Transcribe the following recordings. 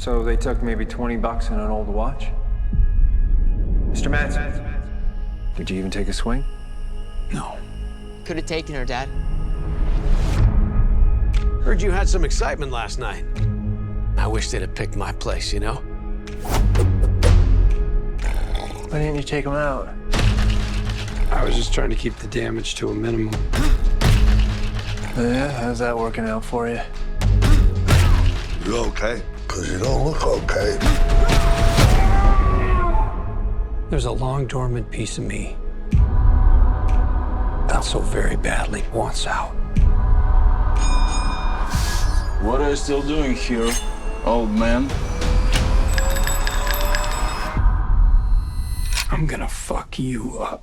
So they took maybe $20 and an old watch? Mr. Manson, did you even take a swing? No. Could have taken her, Dad. Heard you had some excitement last night. I wish they'd have picked my place, you know? Why didn't you take him out? I was just trying to keep the damage to a minimum. Yeah, how's that working out for you? You okay? Because you don't look okay. There's a long dormant piece of me that so very badly wants out. What are you still doing here, old man? I'm gonna fuck you up.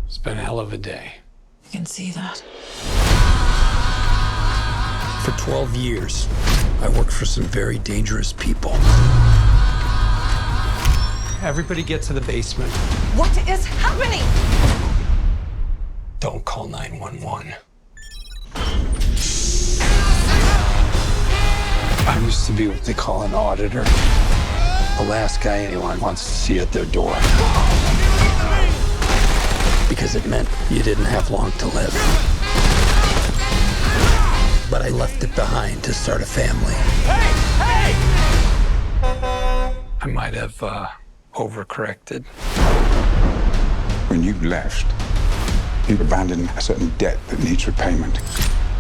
It's been a hell of a day. I can see that. For 12 years, I worked for some very dangerous people. Everybody get to the basement. What is happening? Don't call 911. I used to be what they call an auditor. The last guy anyone wants to see at their door. Because it meant you didn't have long to live. But I left it behind to start a family. Hey! Hey! I might have overcorrected. When you left, you abandoned a certain debt that needs repayment.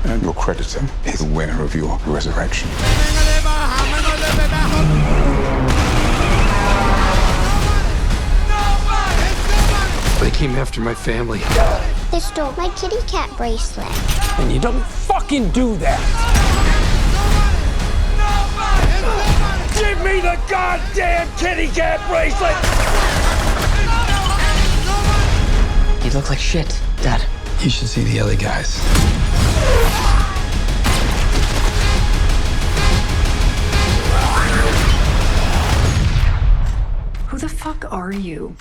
And your creditor is aware of your resurrection. They came after my family. They stole my kitty cat bracelet. And you don't fucking do that! Give me the goddamn kitty cat bracelet! You look like shit, Dad. You should see the other guys. Who the fuck are you?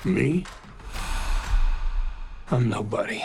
Me? I'm nobody.